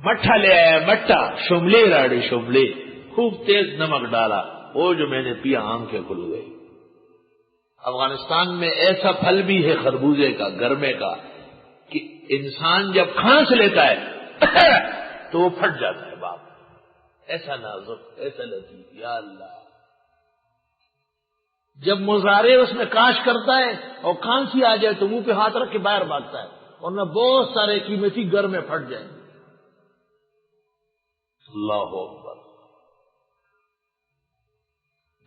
مٹھا لے آیا، مٹھا شملے راڑی شملے، خوب تیز نمک ڈالا، وہ جو میں نے پیا آنکھیں کھل گئی۔ افغانستان میں ایسا پھل بھی ہے خربوزے کا، گرمے کا، کہ انسان جب کھانس لیتا ہے تو وہ پھٹ جاتا ہے باپ، ایسا نازک، ایسا لطیف، یا اللہ۔ جب مزارع اس میں کاش کرتا ہے اور کھانسی آ جائے تو منہ پہ ہاتھ رکھ کے باہر بھاگتا ہے، ورنہ بہت سارے قیمتی گر میں پھٹ جائیں۔ اللہ اکبر۔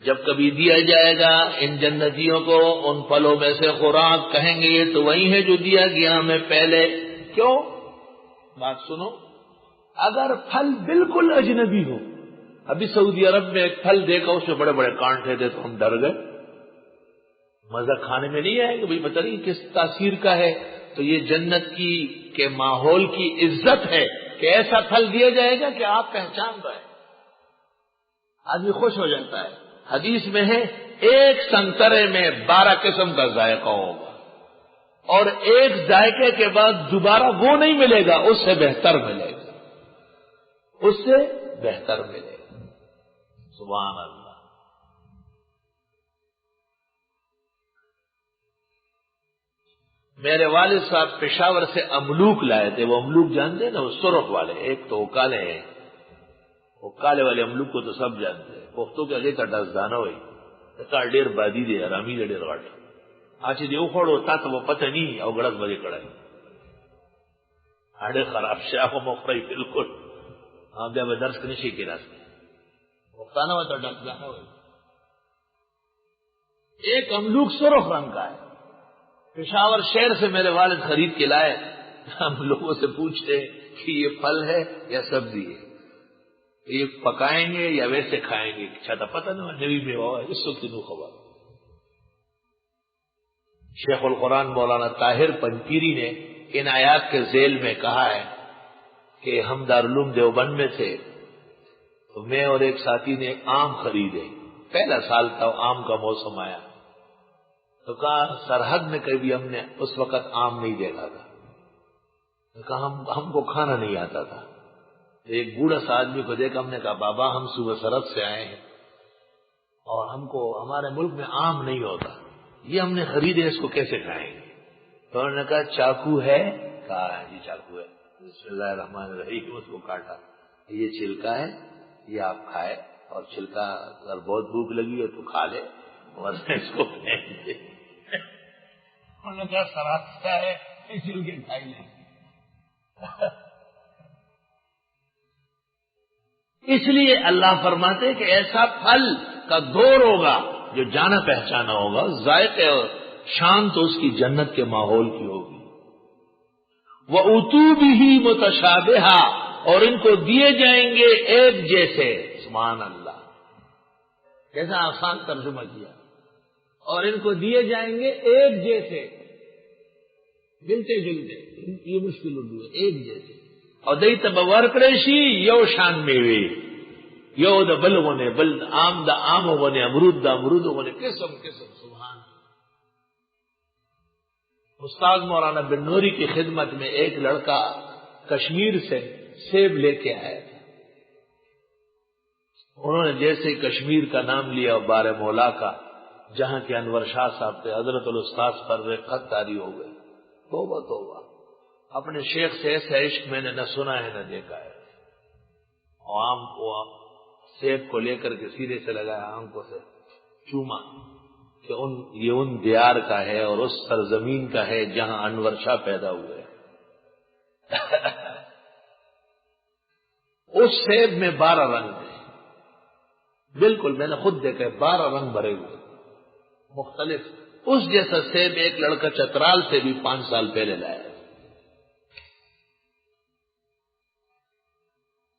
جب کبھی دیا جائے گا ان جنتیوں کو ان پھلوں میں سے خوراک، کہیں گے یہ تو وہی ہے جو دیا گیا ہمیں پہلے۔ کیوں؟ بات سنو، اگر پھل بالکل اجنبی ہو، ابھی سعودی عرب میں ایک پھل دیکھا، اس میں بڑے بڑے کانٹے تھے تو ہم ڈر گئے، مزہ کھانے میں نہیں آئے گا، بھائی پتہ نہیں کس تاثیر کا ہے۔ تو یہ جنت کی کے ماحول کی عزت ہے کہ ایسا پھل دیا جائے گا کہ آپ پہچان رہے، آدمی خوش ہو جاتا ہے۔ حدیث میں ہے ایک سنترے میں 12 قسم کا ذائقہ ہوگا، اور ایک ذائقے کے بعد دوبارہ وہ نہیں ملے گا، اس سے بہتر ملے گا، اس سے بہتر ملے گا۔ سبحان اللہ۔ میرے والد صاحب پشاور سے املوک لائے تھے، وہ املوک جانتے ہیں نا، وہ سرخ والے، ایک تو وہ کالے ہیں، وہ کالے والے املوک کو تو سب جانتے ہیں، پختوں کے آگے کا ڈس دانا ہوئی کا ډیر بادی دی آرامی دی ډیر غټ اچ دی خوړو تا ته پته نی او غړس بری کړای اړه خراب شاو مخری بالکل بیا به درس کني شي کېراس وختانه وته ډس دانا ہوئی۔ ایک املوک سرخ رنگ کا ہے، پشاور شہر سے میرے والد خرید کے لائے۔ ہم لوگوں سے پوچھتے کہ یہ پھل ہے یا سبزی ہے، یہ پکائیں گے یا ویسے کھائیں گے، چھتا پتہ نہیں نبی میں ہوا ہے اس وقت نو خبر۔ شیخ القرآن مولانا طاہر پنپیری نے ان آیات کے ذیل میں کہا ہے کہ ہم دارالعلوم دیوبند میں تھے تو میں اور ایک ساتھی نے آم خریدے، پہلا سال تھا، آم کا موسم آیا تو کہا سرحد میں کبھی ہم نے اس وقت آم نہیں دیکھا تھا، کہا ہم کو کھانا نہیں آتا تھا۔ ایک بوڑھا سا آدمی کو دیکھا، ہم نے کہا بابا ہم صبح سرحد سے آئے ہیں اور ہم کو ہمارے ملک میں آم نہیں ہوتا، یہ ہم نے خریدے، اس کو کیسے کھائیں گے؟ تو انہوں نے کہا چاقو ہے؟ کہا جی چاقو ہے، بسم اللہ الرحمن الرحیم، اس کو کاٹا، یہ چھلکا ہے، یہ آپ کھائے، اور چھلکا اگر بہت بھوک لگی ہے تو کھا لے ورنہ اس کو پھینک دے۔ انہوں نے کہا سرحد ہے چھل کے کھائی لیں۔ اس لیے اللہ فرماتے کہ ایسا پھل کا دور ہوگا جو جانا پہچانا ہوگا، ذائقے اور شان تو اس کی جنت کے ماحول کی ہوگی۔ وَأُتُوا بِهِ مُتَشَابِهًا، اور ان کو دیے جائیں گے ایک جیسے۔ سبحان اللہ، کیسا آسان ترجمہ کیا، اور ان کو دیے جائیں گے ایک جیسے، ملتے جلتے، یہ مشکل اردو ہے، ایک جیسے، اور دئی تب ورکڑیشی یو شان میں ہوئی، یو دا بلغوں نے بل آم دا آموں نے امرود دا امرودوں نے قسم قسم۔ سبحان اللہ۔ استاد مولانا بن نوری کی خدمت میں ایک لڑکا کشمیر سے سیب لے کے آیا تھا، انہوں نے جیسے ہی کشمیر کا نام لیا بار مولا کا، جہاں کے انور شاہ صاحب تھے، حضرت الاستاذ پر خط طاری ہو گئے، توبہ توبہ، اپنے شیخ سے ایسا عشق میں نے نہ سنا ہے نہ دیکھا ہے۔ اور آم کو سیب کو لے کر کے سیدھے سے لگایا، آنکھوں سے چوما کہ یہ ان دیار کا ہے اور اس سرزمین کا ہے جہاں انور شاہ پیدا ہوئے۔ اس سیب میں 12 رنگ تھے، بالکل میں نے خود دیکھا، 12 رنگ بھرے ہوئے مختلف۔ اس جیسا سیب ایک لڑکا چترال سے بھی 5 سال پہلے لایا۔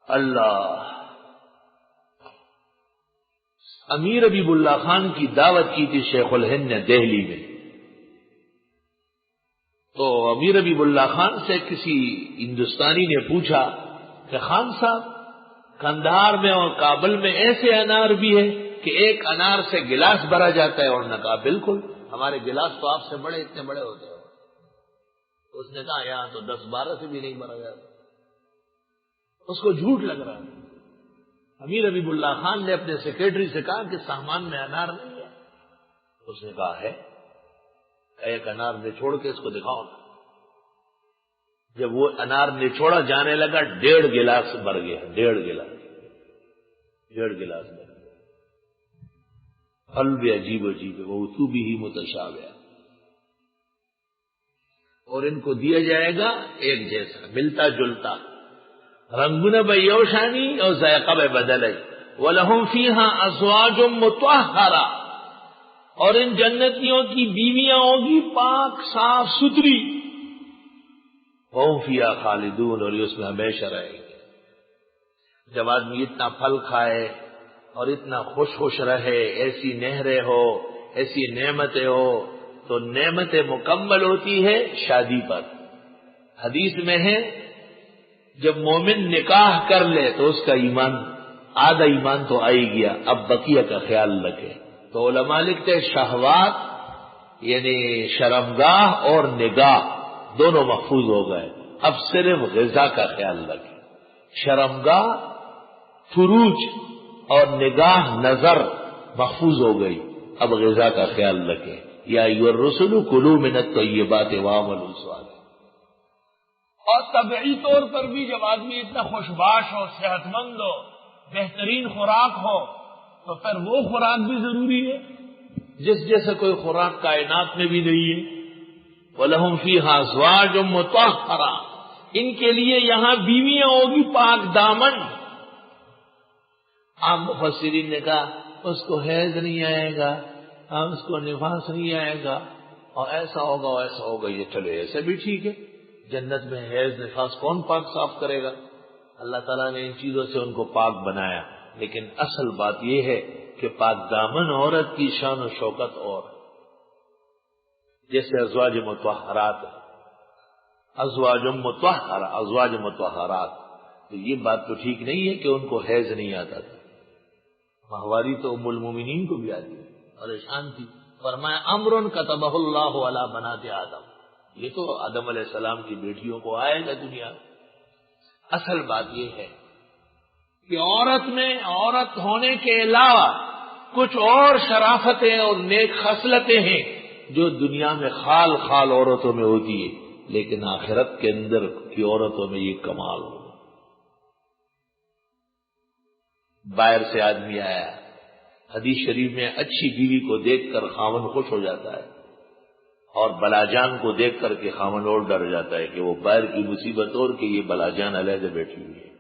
اللہ، امیر حبیب اللہ خان کی دعوت کی تھی شیخ الہند نے دہلی میں، تو امیر حبیب اللہ خان سے کسی ہندوستانی نے پوچھا کہ خان صاحب قندھار میں اور کابل میں ایسے انار بھی ہیں کہ ایک انار سے گلاس بھرا جاتا ہے؟ اور نے کہا بالکل، ہمارے گلاس تو آپ سے بڑے اتنے بڑے ہوتے ہیں۔ اس نے کہا یہاں تو 10-12 سے بھی نہیں بھرا جاتا۔ اس کو جھوٹ لگ رہا ہے. امیر حبیب اللہ خان نے اپنے سیکرٹری سے کہا کہ سامان میں انار نہیں ہے. اس نے کہا ہے. ایک انار نچوڑ کے اس کو دکھاؤ نا. جب وہ انار نچوڑا جانے لگا 1.5 گلاس بھر گیا. 1.5 گلاس بھر گیا. پھل بھی عجیب عجیب ہے. وہ تو بھی ہی متشابہ اور ان کو دیا جائے گا ایک جیسا ملتا جلتا. رنگن بیوشانی اور ذائقہ بے بدل ہے. وَلَهُمْ فِيهَا أَزْوَاجٌ مُطَهَّرَةٌ اور ان جنتیوں کی بیویاں ہوگی پاک صاف ستھری. وَهُمْ فِيهَا خَالِدُونَ اور یہ اس میں ہمیشہ رہیں گے. جب آدمی اتنا پھل کھائے اور اتنا خوش رہے, ایسی نہریں ہو, ایسی نعمتیں ہو, تو نعمتیں مکمل ہوتی ہے شادی پر. حدیث میں ہے جب مومن نکاح کر لے تو اس کا ایمان آدھا ایمان تو آئی گیا, اب بقیہ کا خیال رکھے. تو علماء لکھتے شہوات یعنی شرمگاہ اور نگاہ دونوں محفوظ ہو گئے. اب صرف غذا کا خیال رکھے. شرمگاہ فروج اور نگاہ نظر محفوظ ہو گئی. اب غذا کا خیال رکھے. یا ایھا الرسل کلوا من الطیبات واعملوا صالحا. اور طبعی طور پر بھی جب آدمی اتنا خوشباش ہو, صحت مند ہو, بہترین خوراک ہو, تو پھر وہ خوراک بھی ضروری ہے جس جیسے کوئی خوراک کائنات میں بھی نہیں ہے. وَلَهُمْ فِيهَا أَزْوَاجٌ مُطَهَّرَةٌ ان کے لیے یہاں بیویاں ہوگی پاک دامن. عام مفسرین نے کہا اس کو حیض نہیں آئے گا, اس کو نفاس نہیں آئے گا, اور ایسا ہوگا ویسا ہوگا. یہ چلے ایسے بھی ٹھیک ہے. جنت میں حیض نفاس کون پاک صاف کرے گا؟ اللہ تعالیٰ نے ان چیزوں سے ان کو پاک بنایا. لیکن اصل بات یہ ہے کہ پاک دامن عورت کی شان و شوکت اور جیسے ازواج مطہرات, ازواج مطہرہ, ازواج مطہرات, تو یہ بات تو ٹھیک نہیں ہے کہ ان کو حیض نہیں آتا تھا. ماہواری تو ام المومنین کو بھی آتی, پریشان تھی. فرمایا امرن کتبہ اللہ علی بنات آدم, یہ تو آدم علیہ السلام کی بیٹیوں کو آئے گا دنیا. اصل بات یہ ہے کہ عورت میں عورت ہونے کے علاوہ کچھ اور شرافتیں اور نیک خصلتیں ہیں جو دنیا میں خال خال عورتوں میں ہوتی ہے, لیکن آخرت کے اندر کی عورتوں میں یہ کمال ہوگا. باہر سے آدمی آیا, حدیث شریف میں اچھی بیوی کو دیکھ کر خاوند خوش ہو جاتا ہے, اور بلاجان کو دیکھ کر کے خاوند اور ڈر جاتا ہے کہ وہ باہر کی مصیبت اور کہ یہ بلاجان علیحدہ بیٹھی ہوئی ہے.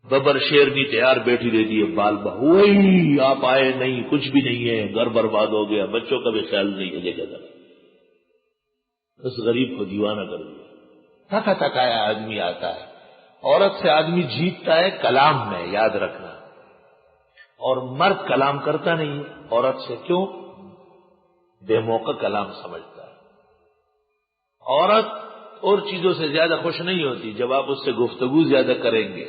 ببر شیرنی تیار بیٹھی رہتی ہے, بال بہوئی آپ آئے نہیں, کچھ بھی نہیں ہے, گھر برباد ہو گیا, بچوں کا بھی خیال نہیں ہے. دیکھا تھا اس غریب کو دیوانہ کر دیا. تھکا تھکایا آدمی آتا ہے. عورت سے آدمی جیتتا ہے کلام میں, یاد رکھنا, اور مرد کلام کرتا نہیں عورت سے. کیوں؟ بے موقع کلام سمجھتا ہے. عورت اور چیزوں سے زیادہ خوش نہیں ہوتی جب آپ اس سے گفتگو زیادہ کریں گے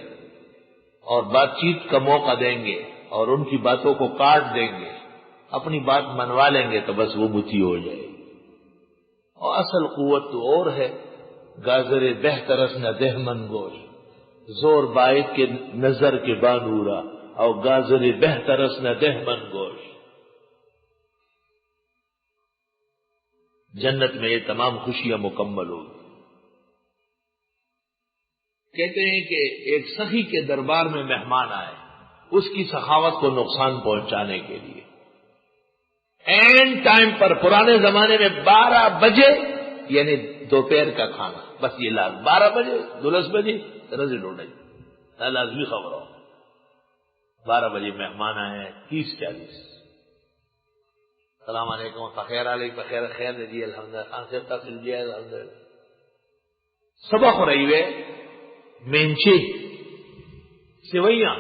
اور بات چیت کا موقع دیں گے اور ان کی باتوں کو کاٹ دیں گے, اپنی بات منوا لیں گے تو بس وہ متی ہو جائے گی. اور اصل قوت تو اور ہے. گازر بہترس نہ دہمن گوش, زور باعث کے نظر کے بانورا, اور گازر بہترس نہ دہمن گوش. جنت میں یہ تمام خوشیاں مکمل ہوگی. کہتے ہیں کہ ایک سخی کے دربار میں مہمان آئے, اس کی سخاوت کو نقصان پہنچانے کے لیے اینڈ ٹائم پر, پرانے زمانے میں 12 بجے یعنی دوپہر کا کھانا, بس یہ 12 بجے 10 بجے رضی ڈوڑے لازمی خبر ہو. 12 بجے مہمان آئے ہیں 30-40. السلام علیکم, فخیر علیکم, بخیر خیر نے جی الحمدللہ, خان صاحب تفصیل جی الحمدللہ. سبق ہو رہی ہے مینچے سیویاں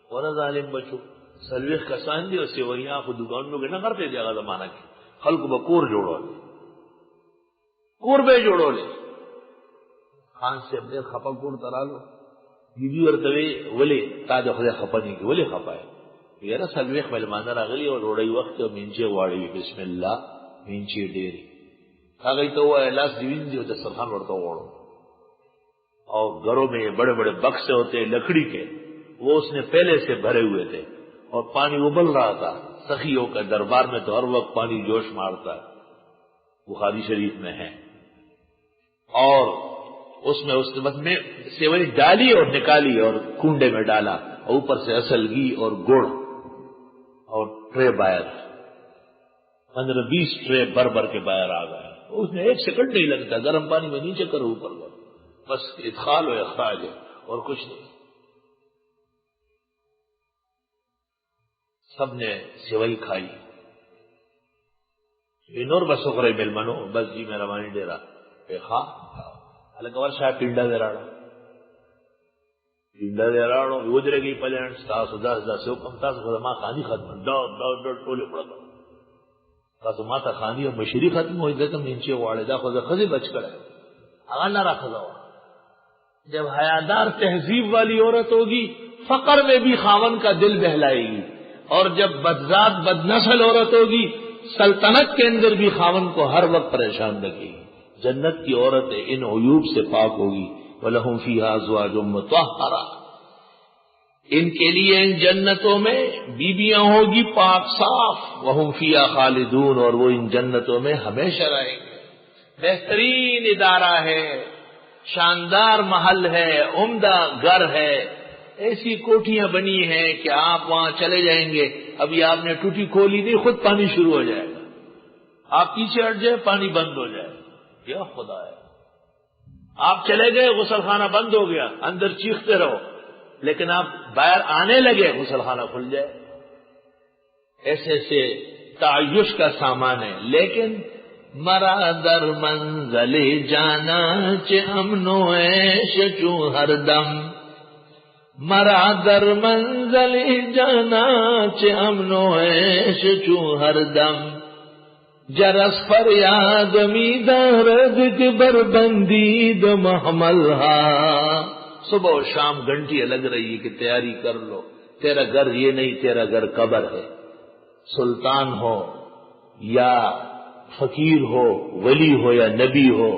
ورنہ ظالم بچو سلویخ کسان دی اور سیویاں خود دکان میں نہ کرتے جگہ زمانہ کی خلق بکور جوڑو لے, کور بے جوڑو لے. خان سے اپنے خپا کور ترا لو بیبی ورتوی ولی تا جو خدای خپا نہیں کی ولی خپا ہے یاره سلویخ ملمانه راغلی او ډوډۍ وخت او مینچه واړوي بسم الله مینچه ډېری هغه ته وای لاس دی وینځي او د سرخان ورته وړو اور گھروں میں یہ بڑے بڑے بکسے ہوتے ہیں لکڑی کے، وہ اس نے پہلے سے بھرے ہوئے تھے اور پانی ابل رہا تھا۔ سخیوں کا دربار میں تو ہر وقت پانی جوش مارتا ہے، بخاری شریف میں ہے۔ اور اس میں میں سیوئی ڈالی اور نکالی اور کنڈے میں ڈالا، اور اوپر سے اصل گھی اور گڑ اور ٹرے باہر 15-20 ٹرے بھر کے باہر آ گئے۔ اس میں 1 سیکنڈ نہیں لگتا، گرم پانی میں نیچے کرو اوپر کرو، بس ادخال و اخراج ہے اور کچھ نہیں۔ سب نے سیوئی کھائی، انور بسوکرے مل منو بس جی میرا مانی ڈیرا خا الکور شاہ پنڈا دے راڑو ودرے گئی پلین تاسو 10 سو کم تاسو ما خانی ختم ډ ټوله پړه تاسو ما ته خانی او مشری ختم ہوئی ته منچه واړه دا خو خزي بچ کړه هغه نه راخلا۔ جب حیادار تہذیب والی عورت ہوگی فقر میں بھی خاون کا دل بہلائے گی، اور جب بدذات بدنسل عورت ہوگی سلطنت کے اندر بھی خاون کو ہر وقت پریشان رکھے گی۔ جنت کی عورتیں ان عیوب سے پاک ہوگی، وَلَهُمْ فِيهَا أَزْوَاجٌ مُطَهَّرَةٌ، ان کے لیے ان جنتوں میں بیویاں ہوگی پاک صاف، وَهُمْ فِيهَا خَالِدُونَ، اور وہ ان جنتوں میں ہمیشہ رہیں گے۔ بہترین ادارہ ہے، شاندار محل ہے، عمدہ گھر ہے، ایسی کوٹھیاں بنی ہیں کہ آپ وہاں چلے جائیں گے، ابھی آپ نے ٹوٹی کھولی نہیں خود پانی شروع ہو جائے گا، آپ پیچھے ہٹ جائے پانی بند ہو جائے، یا خدا ہے۔ آپ چلے گئے غسل خانہ بند ہو گیا، اندر چیختے رہو، لیکن آپ باہر آنے لگے غسل خانہ کھل جائے۔ ایسے ایسے تعیش کا سامان ہے، لیکن مرا در منزل جانا چ امن و عیش چوں ہر دم، مرا در منزل جانا چ امن و عیش چوں ہر دم، جرس فریاد می دارد کے بربندید محمل ہا۔ صبح و شام گھنٹیاں لگ رہی ہے کہ تیاری کر لو، تیرا گھر یہ نہیں، تیرا گھر قبر ہے۔ سلطان ہو یا فقیر ہو، ولی ہو یا نبی ہو،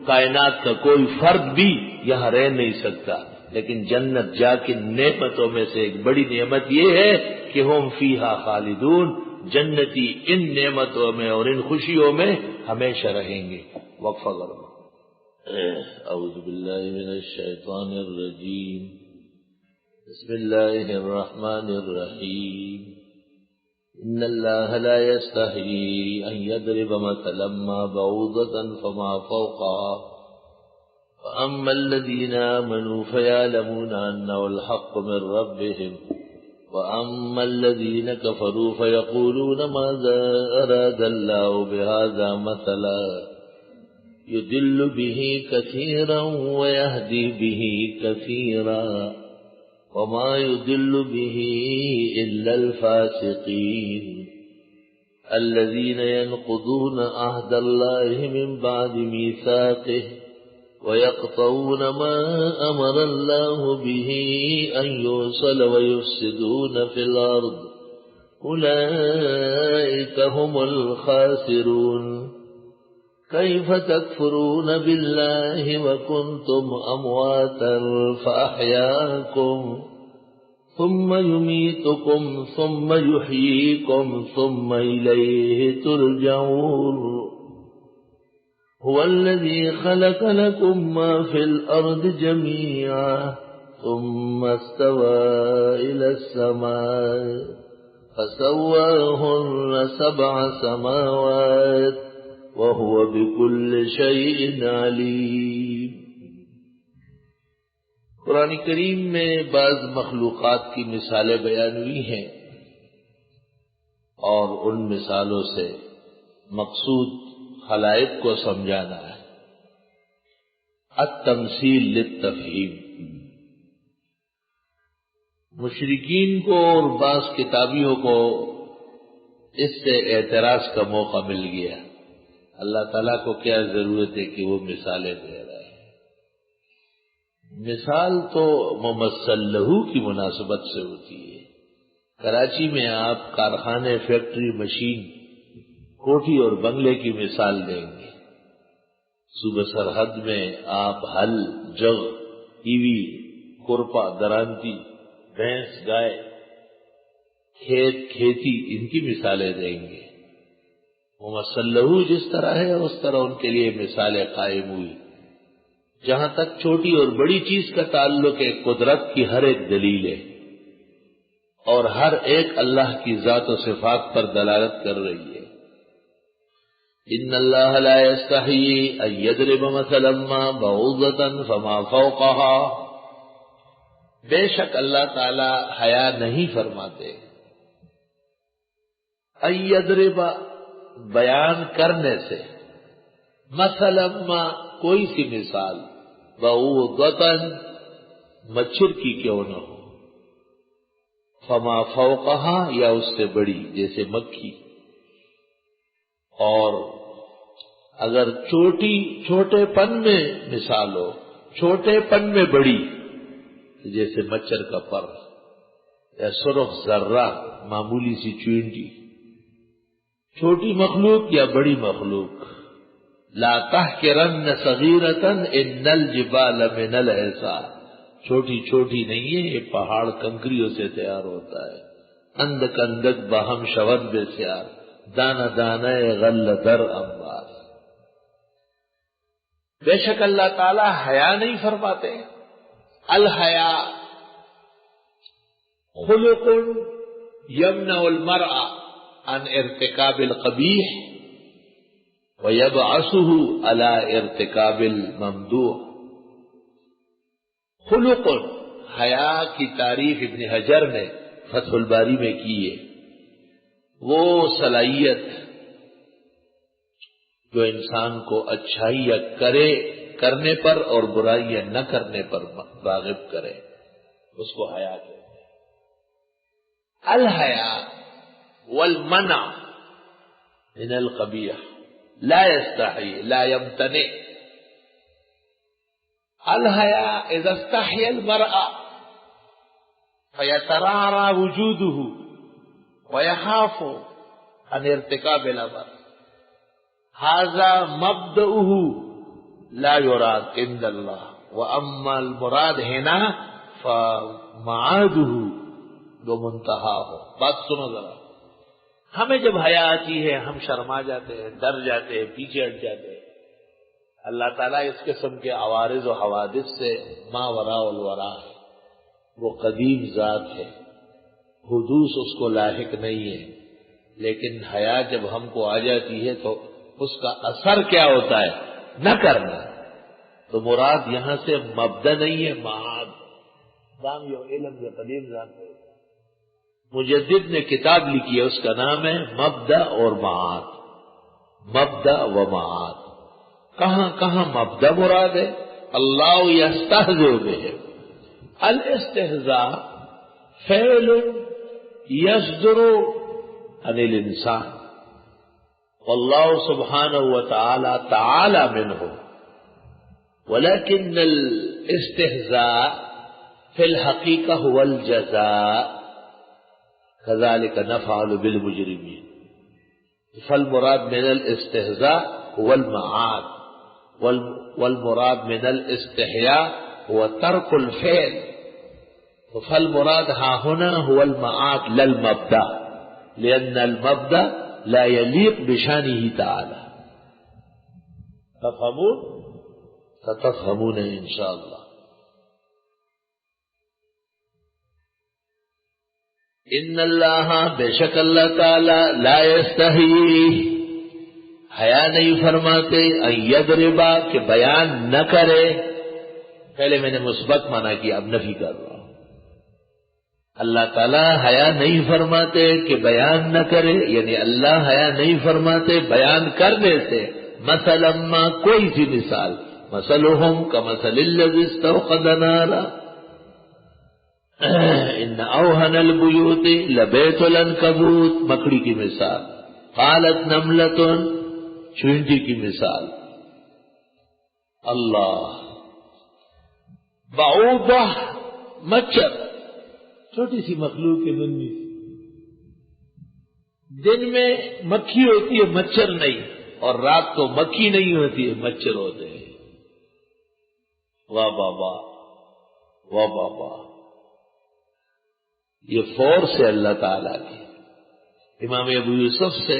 کائنات کا کوئی فرد بھی یہاں رہ نہیں سکتا، لیکن جنت جا کے نعمتوں میں سے ایک بڑی نعمت یہ ہے کہ ہم فیہا خالدون، جنتی ان نعمتوں میں اور ان خوشیوں میں ہمیشہ رہیں گے۔ وقفہ کرو۔ اعوذ باللہ من الشیطان الرجیم، بسم اللہ الرحمن الرحیم، ان اللہ لا يستحیی ان یضرب مثلا ما بعوضة فما فوقها فأما الذین آمنوا فیعلمون انه الحق من ربهم وأما الذين كفروا فيقولون ماذا أراد الله بهذا مثلا يضل به كثيرا ويهدي به كثيرا وما يضل به إلا الفاسقين الذين ينقضون عهد الله من بعد ميثاقه ويقطعون ما أمر الله به أن يوصل ويفسدون في الأرض أولئك هم الخاسرون كيف تكفرون بالله وكنتم أمواتا فأحياكم ثم يميتكم ثم يحييكم ثم إليه ترجعون هو الذي خلق لكم ما في الأرض جميعا ثم استوى إلى السماء فسواهن 7 سماوات وهو بكل شيء عليم۔ قرآن کریم میں بعض مخلوقات کی مثالیں بیان ہوئی ہیں، اور ان مثالوں سے مقصود خلائق کو سمجھانا ہے۔ التمثیل للتفہیم، مشرکین کو اور بعض کتابیوں کو اس سے اعتراض کا موقع مل گیا، اللہ تعالیٰ کو کیا ضرورت ہے کہ وہ مثالیں دے رہا ہے؟ مثال تو ممثل لہو کی مناسبت سے ہوتی ہے۔ کراچی میں آپ کارخانے، فیکٹری، مشین، کوٹھی اور بنگلے کی مثال دیں گے، صوبہ سرحد میں آپ ہل، جگ ایوی، کرپا، درانتی، بھینس، گائے، کھیت، کھیتی، ان کی مثالیں دیں گے۔ وَمَثَلُهُ جس طرح ہے اس طرح ان کے لیے مثالیں قائم ہوئی۔ جہاں تک چھوٹی اور بڑی چیز کا تعلق ہے، قدرت کی ہر ایک دلیل ہے اور ہر ایک اللہ کی ذات و صفات پر دلالت کر رہی ہے۔ ان اللہ لا یستحیی ان یضرب مثلا ما بعوضۃ فما فوقها، بے شک اللہ تعالی حیا نہیں فرماتے ان یضرب بیان کرنے سے، مثلا ما کوئی سی مثال، بعوضۃ مچھر کی کیوں نہ ہو، فما فوقها یا اس سے بڑی جیسے مکھی، اور اگر چھوٹے پن میں مثال ہو، چھوٹے پن میں بڑی، جیسے مچھر کا پر یا سرخ ذرہ، معمولی سی چینٹی، چھوٹی مخلوق یا بڑی مخلوق۔ لا تحقرن صغیرۃ ان الجبال من الحصى، چھوٹی چھوٹی نہیں ہے، یہ پہاڑ کنکریوں سے تیار ہوتا ہے۔ اندک اندک بہم شود بے سیار، دانہ دانہ غل در انبار۔ بے شک اللہ تعالی حیا نہیں فرماتے۔ الحیا خلق یمنع المرء عن ارتکاب القبیح ویبعثه على ارتکاب الممدوح۔ خلق، حیا کی تعریف ابن حجر نے فتح الباری میں کی ہے، وہ صلاحیت جو انسان کو اچھائیاں کرنے پر اور برائیاں نہ کرنے پر راغب کرے، اس کو حیا کہتے ہیں۔ الحیا والمنع من القبیح، لا يستحی لا يمتنع۔ الحیا اذا استحی المرء فیترعرع وجوده ويخاف عن ارتکاب الامر، هذا مبدؤه لا يراد عند الله، واما المراد هنا فمعاده ومنتهاه۔ بات سنو ذرا، ہمیں جب حیا آتی ہے ہم شرما جاتے ہیں، ڈر جاتے ہیں، پیچھے ہٹ جاتے ہیں۔ اللہ تعالیٰ اس قسم کے عوارض و حوادث سے ما وراء الورا ہے، وہ قدیم ذات ہے، حدوث اس کو لاحق نہیں ہے۔ لیکن حیا جب ہم کو آ جاتی ہے تو اس کا اثر کیا ہوتا ہے؟ نہ کرنا۔ تو مراد یہاں سے مبدا نہیں ہے، معاد۔ دام یو علم جو قدیم ذات ہے، مجدد نے کتاب لکھی ہے، اس کا نام ہے مبدا اور معاد، مبدا و معاد۔ کہاں کہاں مبدا مراد ہے؟ اللہ یستہزئ بہ، الاستہزاء فعل یصدر عن الانسان واللہ سبحانہ وتعالی تعالی منہ، ولكن الاستہزاء فی الحقیقہ هو الجزاء، كذلك نفعل بالمجرمين۔ فالمراد من الاستهزاء هو المعاد، والمراد من الاستحياء هو ترك الفعل، فالمراد ها هنا هو المعاد لا المبدأ، لأن المبدأ لا يليق بشانه تعالى۔ تفهمون؟ ستفهمون إن شاء الله۔ ان اللہ، بے شک اللہ تعالی، لا یستحیی، حیا نہیں فرماتے، ان یضربا، کہ بیان نہ کرے۔ پہلے میں نے مثبت مانا کیا، اب نفی کر رہا ہوں۔ اللہ تعالی حیا نہیں فرماتے کہ بیان نہ کرے، یعنی اللہ حیا نہیں فرماتے بیان کرنے سے۔ مثلا ما، کوئی سی مثال، مثلہم کمثل الذی استوقد نارا ان اوہن البیوت لبیت العنکبوت، مکڑی کی مثال۔ قالت نملۃ، چینٹی کی مثال۔ اللہ، بعوضہ، مچھر، چھوٹی سی مخلوق ہے، ننھی سی۔ دن میں مکھی ہوتی ہے، مچھر نہیں، اور رات کو مکھی نہیں ہوتی ہے، مچھر ہوتے ہیں۔ واہ واہ واہ، واہ واہ واہ، یہ فور سے اللہ تعالیٰ کی۔ امام ابو یوسف سے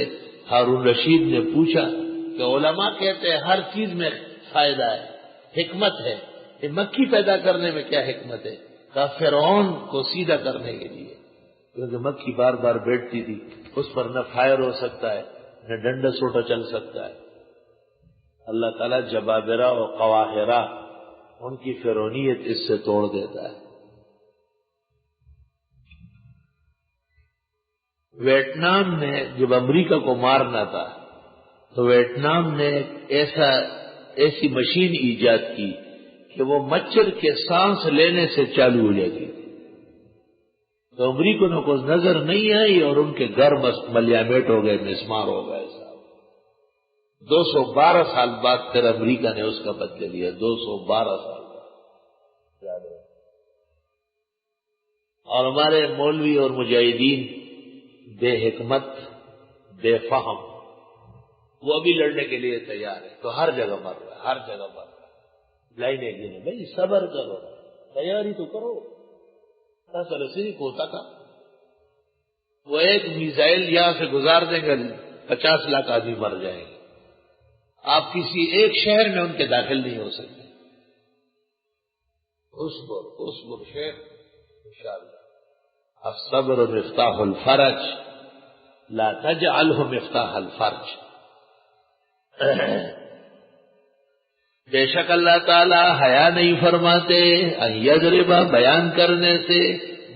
ہارون رشید نے پوچھا کہ علماء کہتے ہیں ہر چیز میں فائدہ ہے، حکمت ہے، یہ مکھی پیدا کرنے میں کیا حکمت ہے؟ کہا فرعون کو سیدھا کرنے کے لیے، کیونکہ مکھی بار بار بیٹھتی تھی، اس پر نہ فائر ہو سکتا ہے نہ ڈنڈا سوٹا چل سکتا ہے۔ اللہ تعالیٰ جبابرہ و قواہرہ ان کی فرعونیت اس سے توڑ دیتا ہے۔ ویتنام نے جب امریکہ کو مارنا تھا تو ویتنام نے ایسی مشین ایجاد کی کہ وہ مچھر کے سانس لینے سے چالو ہو جاتی تھی، تو امریکہ کو نظر نہیں آئی اور ان کے گھر بس ملیامیٹ ہو گئے، مسمار ہو گئے صاحب۔ 212 سال بعد پھر امریکہ نے اس کا بدلہ لیا، 212 سال بعد۔ اور ہمارے مولوی اور مجاہدین بے حکمت بے فہم، وہ ابھی لڑنے کے لیے تیار ہے، تو ہر جگہ مر رہا ہے، ہر جگہ مر رہا ہے۔ لائنیں گنے، بھائی صبر کرو، تیاری تو کرو۔ صرف ہوتا تھا وہ ایک میزائل یہاں سے گزار دیں گے 50 لاکھ آدمی مر جائیں گے، آپ کسی ایک شہر میں ان کے داخل نہیں ہو سکتے۔ اصبر شیخ انشاءاللہ۔ الصبر مفتاح الفرج لا تجعلہ مفتاح الفرج۔ بے شک اللہ تعالی حیا نہیں فرماتے ان یضرب بیان کرنے سے،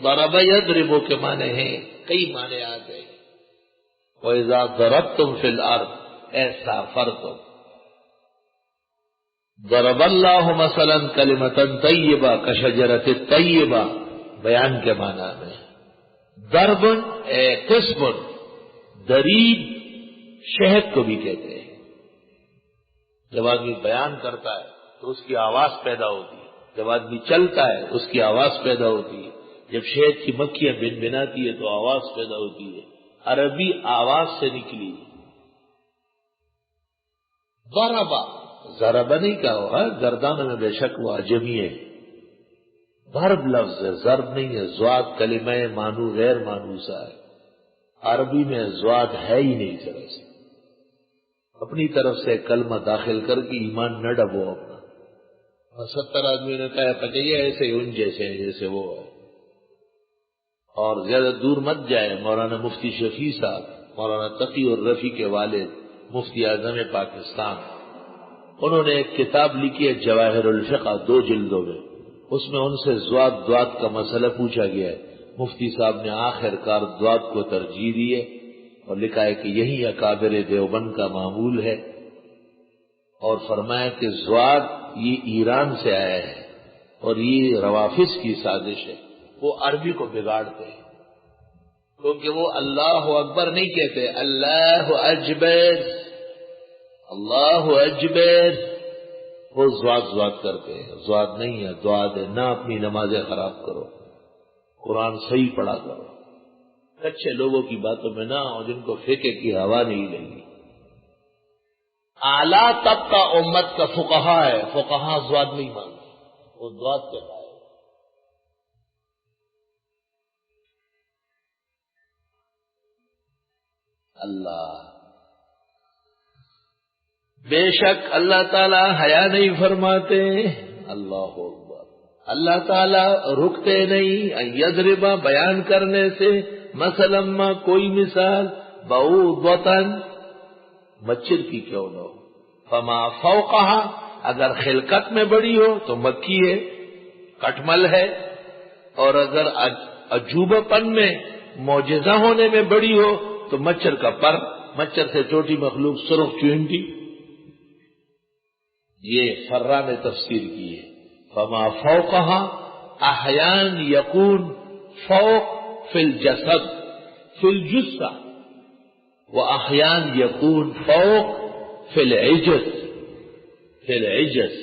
ضرب یضرب کے معنی ہیں، کئی معنی آتے ہیں۔ وَإِذَا ضَرَبْتُمْ فِي الْأَرْضِ اے سافرتم، ضرب اللہ مثلا کلمۃ طیبہ کشجرۃ طیبہ، بیان کے معنی میں۔ ضرب اے قسم، دریب شہد کو بھی کہتے ہیں۔ جب آدمی بیان کرتا ہے تو اس کی آواز پیدا ہوتی ہے، جب آدمی چلتا ہے اس کی آواز پیدا ہوتی ہے، جب شہد کی مکھیاں بنبناتی ہے تو آواز پیدا ہوتی ہے۔ عربی آواز سے نکلی۔ ضربا، ضربا نہیں کہا ہوا، گردان میں بے شک وہ عجمی ہے۔ ضرب لفظ ہے، ضرب نہیں ہے۔ زواد کلمہ مانو غیر مانوسا ہے، عربی میں زواد ہے ہی نہیں طرح سے۔ اپنی طرف سے کلمہ داخل کر کے ایمان نہ ڈبو اپنا۔ 70 آدمی نے کہا پچیے ایسے ہی ان جیسے ہیں جیسے وہ ہے، اور زیادہ دور مت جائے۔ مولانا مفتی شفیع صاحب، مولانا تقی الرفیع کے والد، مفتی اعظم پاکستان، انہوں نے ایک کتاب لکھی ہے جواہر الفقہ، 2 جلدوں میں۔ اس میں ان سے زواد دواد کا مسئلہ پوچھا گیا ہے، مفتی صاحب نے آخر کار دواد کو ترجیح دی ہے اور لکھا ہے کہ یہی اکابر دیوبند کا معمول ہے، اور فرمایا کہ زواد یہ ایران سے آیا ہے اور یہ روافظ کی سازش ہے، وہ عربی کو بگاڑتے ہیں، کیونکہ وہ اللہ اکبر نہیں کہتے، اللہ اجبر، اللہ اجبر، وہ زواد کرتے ہیں۔ زواد نہیں ہے، دواد ہے۔ نہ اپنی نمازیں خراب کرو، قرآن صحیح پڑھا کرو، اچھے لوگوں کی باتوں میں نہ ہو جن کو فقہ کی ہوا نہیں لگی۔ اعلیٰ طبقہ امت کا فقہا ہے، فقہا زواد نہیں مانتے، وہ زواد کے قائل۔ اللہ بے شک اللہ تعالی حیا نہیں فرماتے، اللہ اکبر، اللہ تعالی رکتے نہیں ان یضربا بیان کرنے سے، مثلا ما کوئی مثال، بعوضۃ مچھر کی کیوں نہ ہو، فما فوقہا اگر خلقت میں بڑی ہو تو مکھی ہے، کٹمل ہے، اور اگر عجوبہ پن میں معجزہ ہونے میں بڑی ہو تو مچھر کا پر، مچھر سے چھوٹی مخلوق سرخ چونٹی۔ یہ فرا نے تفسیر کی ہے، فما فوقہا احیان یکون فوق فی الجسد فی الجثہ، واحیان یکون فوق فی العجز فی العجز۔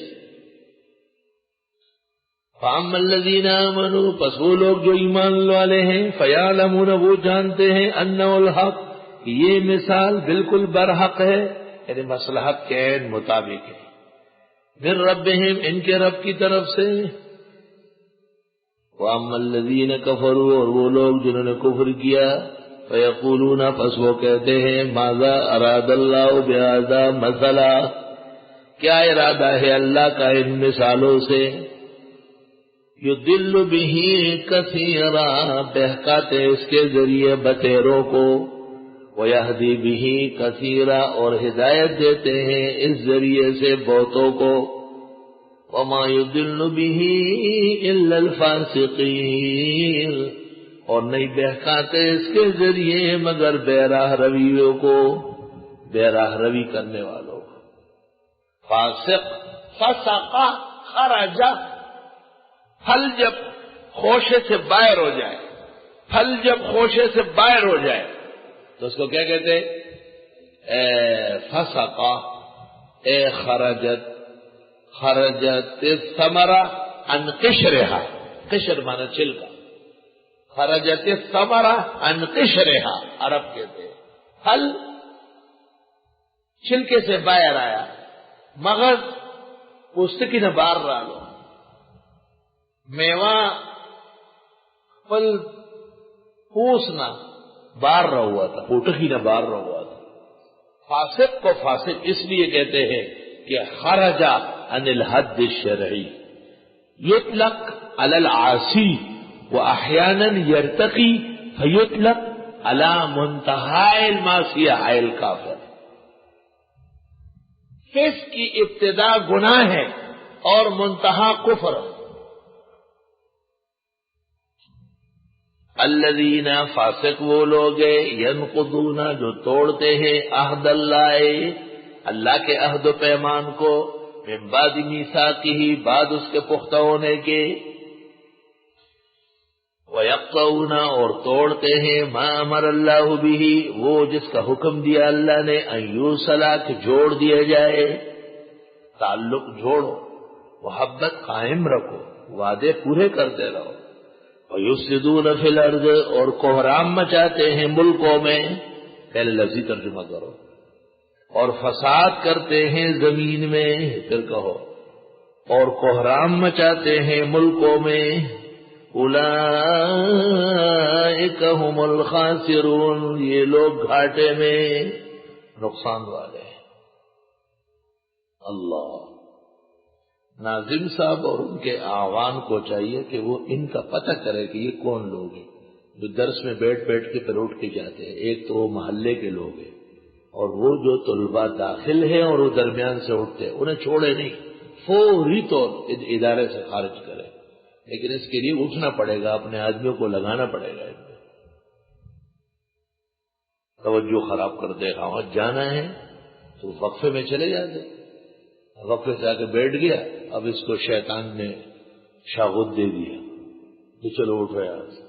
فاما الذین آمنوا پس وہ لوگ جو ایمان والے ہیں، فیعلمون وہ جانتے ہیں، انہ الحق کہ یہ مثال بالکل برحق ہے، یعنی مصلحت کے عین مطابق ہے، من ربہم ان کے رب کی طرف سے، ومن الذین اور وہ لوگ جو کفروا کفر کیے، فما اغنی عنہم ما کانوا یکسبون پس وہ کیا فائدہ ان کو جو وہ کماتے تھے، من جوء، بھوک، ومن جوع اور وہ کیا کماتے تھے، من خوف، ڈر، وَأَمَّا الَّذِينَ كَفَرُوا، اور وہ لوگ جنہوں نے کفر کیا، فَيَقُولُونَ، پس وہ کہتے ہیں، ماذا اراد اللہ بہذا مثلا، کیا ارادہ ہے اللہ کا ان مثالوں سے، یضل بہ کثیرا، بہکاتے اس کے ذریعے بتیروں کو، ویہدی بہ کثیرا، اور ہدایت دیتے ہیں اس ذریعے سے بہتوں کو، وما یضل بہ الا الفاسقین، اور نہیں بہکاتے اس کے ذریعے مگر بے راہ رویوں کو، بے راہ روی کرنے والوں کو۔ فاسق، فسق، خرج، پھل جب خوشے سے باہر ہو جائے، پھل جب خوشے سے باہر ہو جائے تو اس کو کیا کہتے ہیں؟ فسق، اے خرجت، خرجت الثمرہ عن قشرہا، قشر مانا چھلکا، خرجت الثمرہ عن قشرہا، عرب کہتے ہیں پھل چھلکے سے باہر آیا، مغز پوستکی نہ باہر رالو، میوہ پل پوسنا باہر رہا ہوا تھا، پوٹکی نہ باہر رہا ہوا تھا۔ فاسق کو فاسق اس لیے کہتے ہیں کہ خرج عن الحد الشرعی، یطلق علی العاصی واحیانا یرتقی فیطلق علی منتہى المعصیہ الکافر۔ فسق کی ابتدا گناہ ہے اور منتہا کفر۔ الذین، فاسق وہ لوگ ہیں، ینقضون، جو توڑتے ہیں، عہد اللہ، اللہ کے عہد و پیمان کو، من بعد میثاقہ، بعد اس کے پختہ ہونے کے، ویقطعون، اور توڑتے ہیں، ما امر اللہ بہ، وہ جس کا حکم دیا اللہ نے، ان یوصل، کہ جوڑ دیا جائے، تعلق جوڑو، محبت قائم رکھو، وعدے پورے کرتے رہو، وَيُفْسِدُونَ فِي الْأَرْضِ، اور کوہرام مچاتے ہیں ملکوں میں، پہلے لفظی ترجمہ کرو، اور فساد کرتے ہیں زمین میں، پھر کہو، اور کوہرام مچاتے ہیں ملکوں میں، اولئک هم الخاسرون، یہ لوگ گھاٹے میں نقصان والے ہیں۔ اللہ، ناظم صاحب اور ان کے اعوان کو چاہیے کہ وہ ان کا پتہ کرے کہ یہ کون لوگ ہیں جو درس میں بیٹھ بیٹھ کے پھر اٹھ کے جاتے ہیں۔ ایک تو وہ محلے کے لوگ ہیں، اور وہ جو طلباء داخل ہیں اور وہ درمیان سے اٹھتے ہیں، انہیں چھوڑے نہیں، فوری طور ادارے سے خارج کرے، لیکن اس کے لیے اٹھنا پڑے گا، اپنے آدمیوں کو لگانا پڑے گا، ان میں توجہ خراب کر دے گا۔ وہاں جانا ہے تو وقفے میں چلے جاتے، وقفے سے آ کے بیٹھ گیا، اب اس کو شیطان نے شاغت دے دیا تو چلو اٹھو یہاں سے۔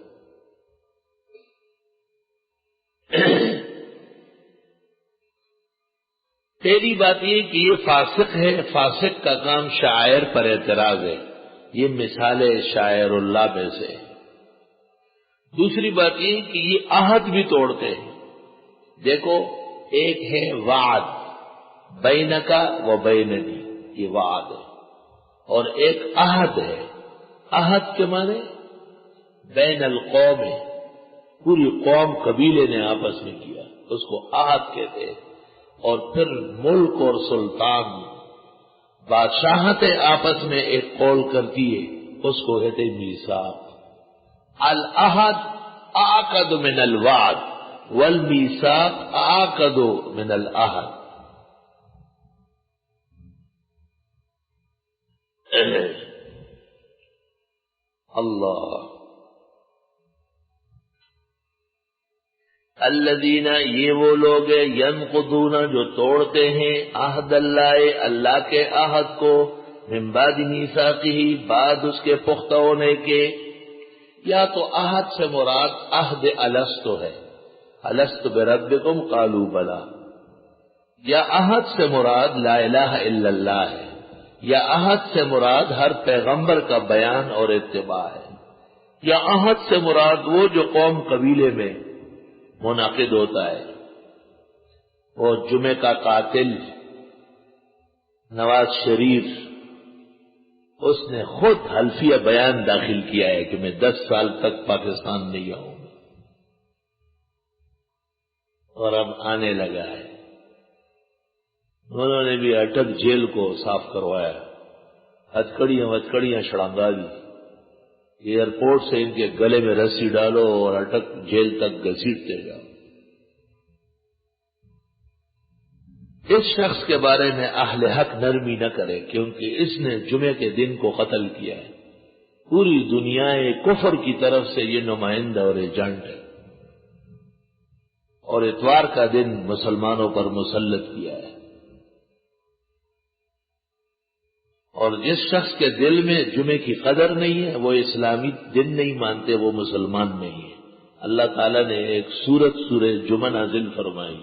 پہلی بات یہ کہ یہ فاسق ہے، فاسق کا کام شاعر پر اعتراض ہے، یہ مثال ہے شاعر اللہ میں سے۔ دوسری بات یہ کہ یہ عہد بھی توڑتے ہیں۔ دیکھو، ایک ہے وعد، بینکا و بیننی، یہ وعد ہے، اور ایک عہد ہے۔ عہد کے معنی بین القوم، پوری قوم قبیلے نے آپس میں کیا، اس کو عہد کہتے ہیں۔ اور پھر ملک اور سلطان، بادشاہتیں آپس میں ایک قول کرتی ہے، اس کو کہتے ہیں میثاق۔ العہد اعقد من الوعد والمیثاق اعقد من العہد۔ اللہ، الذین، یہ وہ لوگ ہیں، ینقضون، جو توڑتے ہیں، عہد اللہ، اللہ کے عہد کو، من بعد میثاقہ، بعد اس کے پختہ ہونے کے۔ یا تو عہد سے مراد عہد الست ہے، الست بربکم قالوا بلا، یا عہد سے مراد لا الہ الا اللہ ہے، یا عہد سے مراد ہر پیغمبر کا بیان اور اتباع ہے، یا عہد سے مراد وہ جو قوم قبیلے میں منعقد ہوتا ہے، وہ جمعہ کا قاتل، نواز شریف، اس نے خود حلفیہ بیان داخل کیا ہے کہ میں 10 سال تک پاکستان نہیں آؤں گا، اور اب آنے لگا ہے۔ انہوں نے بھی اٹک جیل کو صاف کروایا، ہتکڑیاں شڑانگا دی، ایئرپورٹ سے ان کے گلے میں رسی ڈالو اور اٹک جیل تک گھسیٹتے جاؤ۔ اس شخص کے بارے میں اہل حق نرمی نہ کرے، کیونکہ اس نے جمعے کے دن کو قتل کیا ہے۔ پوری دنیا کفر کی طرف سے یہ نمائندہ اور ایجنٹ ہے، اور اتوار کا دن مسلمانوں پر مسلط کیا ہے۔ اور جس شخص کے دل میں جمعے کی قدر نہیں ہے، وہ اسلامی دن نہیں مانتے، وہ مسلمان نہیں ہے۔ اللہ تعالیٰ نے ایک سورہ جمعہ نازل فرمائی،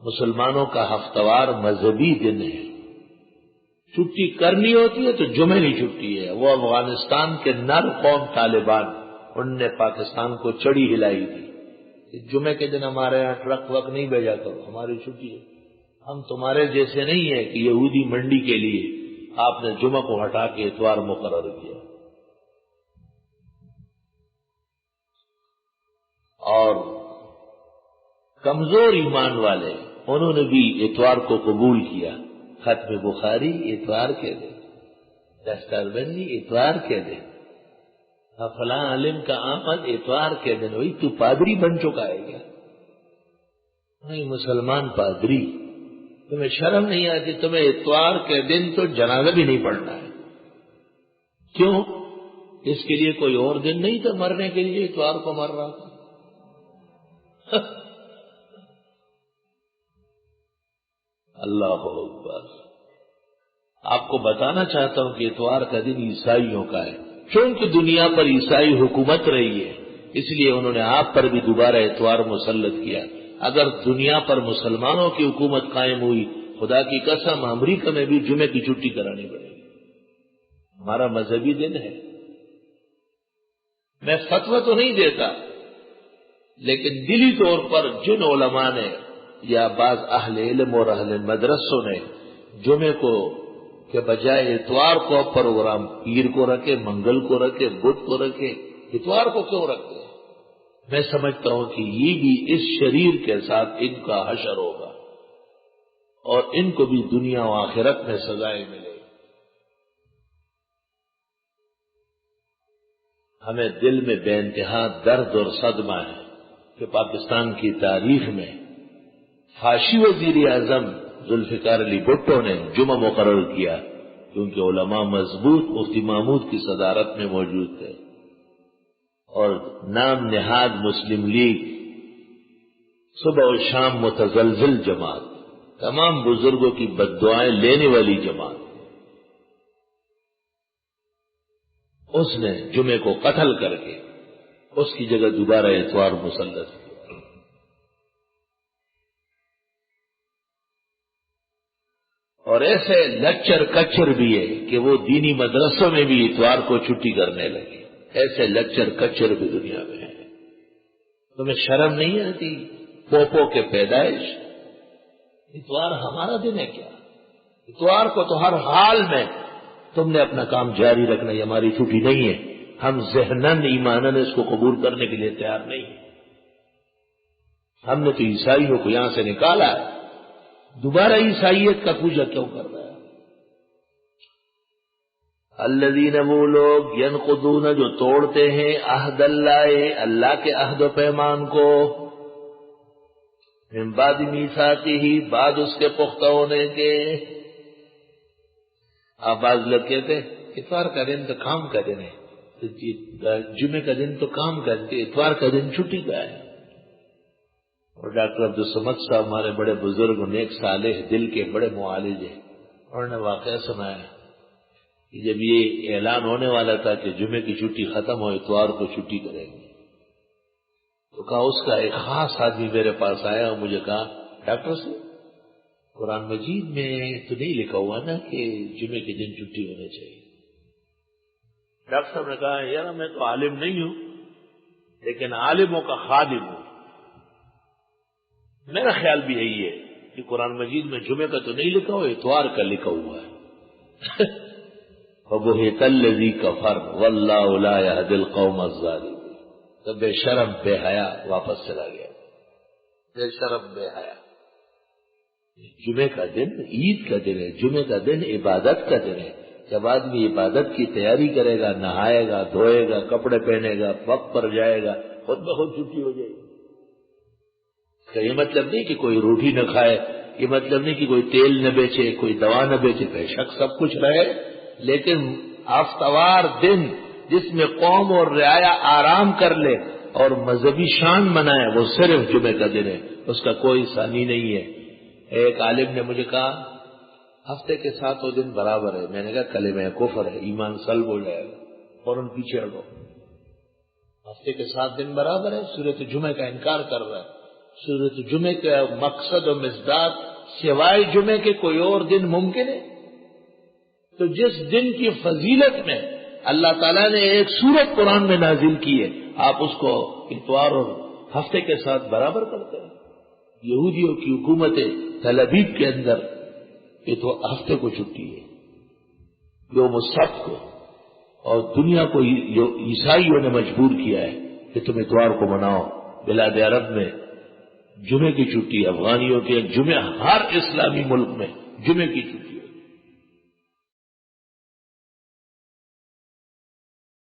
مسلمانوں کا ہفتوار مذہبی دن ہے، چھٹی کرنی ہوتی ہے تو جمعے کی چھٹی ہے۔ وہ افغانستان کے نر قوم طالبان، ان نے پاکستان کو چڑی ہلائی تھی، جمعے کے دن ہمارے یہاں ٹرک وک نہیں بھیجا کرو، ہماری چھٹی ہے۔ ہم تمہارے جیسے نہیں ہیں کہ یہودی منڈی کے لیے آپ نے جمعہ کو ہٹا کے اتوار مقرر کیا۔ اور کمزور ایمان والے، انہوں نے بھی اتوار کو قبول کیا۔ ختم بخاری اتوار کے دن، دستار بندی اتوار کے دن، فلاں عالم کا آمد اتوار کے دن۔ وہی تو پادری بن چکا ہے کیا؟ نہیں، مسلمان پادری، تمہیں شرم نہیں آتی؟ تمہیں اتوار کے دن تو جنازہ بھی نہیں پڑھنا ہے۔ کیوں؟ اس کے لیے کوئی اور دن نہیں تھا مرنے کے لیے؟ اتوار کو مر رہا تھا۔ اللہ اکبر۔ آپ کو بتانا چاہتا ہوں کہ اتوار کا دن عیسائیوں کا ہے، چونکہ دنیا پر عیسائی حکومت رہی ہے، اس لیے انہوں نے آپ پر بھی دوبارہ اتوار مسلط کیا۔ اگر دنیا پر مسلمانوں کی حکومت قائم ہوئی، خدا کی قسم امریکہ میں بھی جمعے کی چھٹی کرانی پڑے گی۔ ہمارا مذہبی دن ہے۔ میں فتویٰ تو نہیں دیتا، لیکن دلی طور پر جن علماء نے یا بعض اہل علم اور اہل مدرسوں نے جمعے کو کے بجائے اتوار کو پروگرام پیر کو رکھے، منگل کو رکھے، بدھ کو رکھے، اتوار کو کیوں رکھتے ہیں؟ میں سمجھتا ہوں کہ یہ بھی اس شریر کے ساتھ ان کا حشر ہوگا، اور ان کو بھی دنیا و آخرت میں سزائیں ملے۔ ہمیں دل میں بے انتہا درد اور صدمہ ہے کہ پاکستان کی تاریخ میں فاشی وزیر اعظم ذوالفقار علی بھٹو نے جمعہ مقرر کیا، کیونکہ علماء مضبوط مفتی محمود کی صدارت میں موجود تھے، اور نام نہاد مسلم لیگ، صبح و شام متزلزل جماعت، تمام بزرگوں کی بددعائیں لینے والی جماعت، اس نے جمعے کو قتل کر کے اس کی جگہ دوبارہ اتوار مسلط کیا۔ اور ایسے لچر کچر بھی ہے کہ وہ دینی مدرسوں میں بھی اتوار کو چھٹی کرنے لگے۔ ایسے لچر کچر بھی دنیا میں ہے۔ تمہیں شرم نہیں آتی؟ پوپو کے پیدائش، اتوار ہمارا دن ہے کیا؟ اتوار کو تو ہر حال میں تم نے اپنا کام جاری رکھنا، یہ ہماری چھٹی نہیں ہے۔ ہم ذہناً ایماناً اس کو قبول کرنے کے لیے تیار نہیں ہیں۔ ہم نے تو عیسائیوں کو یہاں سے نکالا ہے، دوبارہ عیسائیت کا پوجا کیوں کر رہا ہے؟ الذین، وہ لوگ، ینقضون، جو توڑتے ہیں، عہد اللہ، اللہ کے عہد و پیمان کو، من بعد میثاقہ، بعد اس کے پختہ ہونے کے۔ آپ بعض لوگ کہتے ہیں اتوار کا دن تو کام کا دن ہے، جمعے کا دن تو کام کا دن، اتوار کا دن چھٹی کا ہے۔ اور ڈاکٹر عبدالصمد صاحب ہمارے بڑے بزرگ، نیک صالح دل کے بڑے معالج ہیں، انہوں نے واقعہ سنایا کہ جب یہ اعلان ہونے والا تھا کہ جمعے کی چھٹی ختم ہو، اتوار کو چھٹی کریں گے، تو کہا اس کا ایک خاص آدمی میرے پاس آیا اور مجھے کہا، ڈاکٹر صاحب قرآن مجید میں تو نہیں لکھا ہوا نا کہ جمعے کے دن چھٹی ہونے چاہیے۔ ڈاکٹر صاحب نے کہا، یار میں تو عالم نہیں ہوں، لیکن عالموں کا خادم ہوں، میرا خیال بھی یہی ہے کہ قرآن مجید میں جمعے کا تو نہیں لکھا ہوا، اتوار کا لکھا ہوا ہے۔ فبہت الذی کفر واللہ لا یہدی القوم الظالمین. تو بے شرم بے حیا واپس چلا گیا. بے شرم بے حیا. جمعے کا دن عید کا دن ہے، جمعے کا دن عبادت کا دن ہے. جب آدمی عبادت کی تیاری کرے گا، نہائے گا، دھوئے گا، کپڑے پہنے گا، وقت پر جائے گا، خود بخود چھٹی ہو جائے گی. تو یہ مطلب نہیں کہ کوئی روٹی نہ کھائے، یہ مطلب نہیں کہ کوئی تیل نہ بیچے، کوئی دوا نہ بیچے. بے شک سب کچھ رہے، لیکن ہفتوار دن جس میں قوم اور رعایا آرام کر لے اور مذہبی شان منائے، وہ صرف جمعے کا دن ہے، اس کا کوئی ثانی نہیں ہے. ایک عالم نے مجھے کہا ہفتے کے 7 دن برابر ہے. میں نے کہا کلمہ کفر ہے، ایمان سلب ہو جائے گا. فوراً پیچھے ہٹو. ہفتے کے 7 دن برابر ہے، سورۃ جمعہ کا انکار کر رہا ہے. سورۃ جمعہ کا مقصد و مصداق سوائے جمعے کے کوئی اور دن ممکن ہے؟ تو جس دن کی فضیلت میں اللہ تعالیٰ نے ایک سورت قرآن میں نازل کی ہے، آپ اس کو اتوار اور ہفتے کے ساتھ برابر کرتے ہیں. یہودیوں کی حکومت تل ابیب کے اندر یہ تو ہفتے کو چھٹی ہے، یوم السبت کو. اور دنیا کو عیسائیوں نے مجبور کیا ہے کہ تم اتوار کو مناؤ. بلاد عرب میں جمعے کی چھٹی، افغانیوں کے جمعہ، ہر اسلامی ملک میں جمعے کی چھٹی.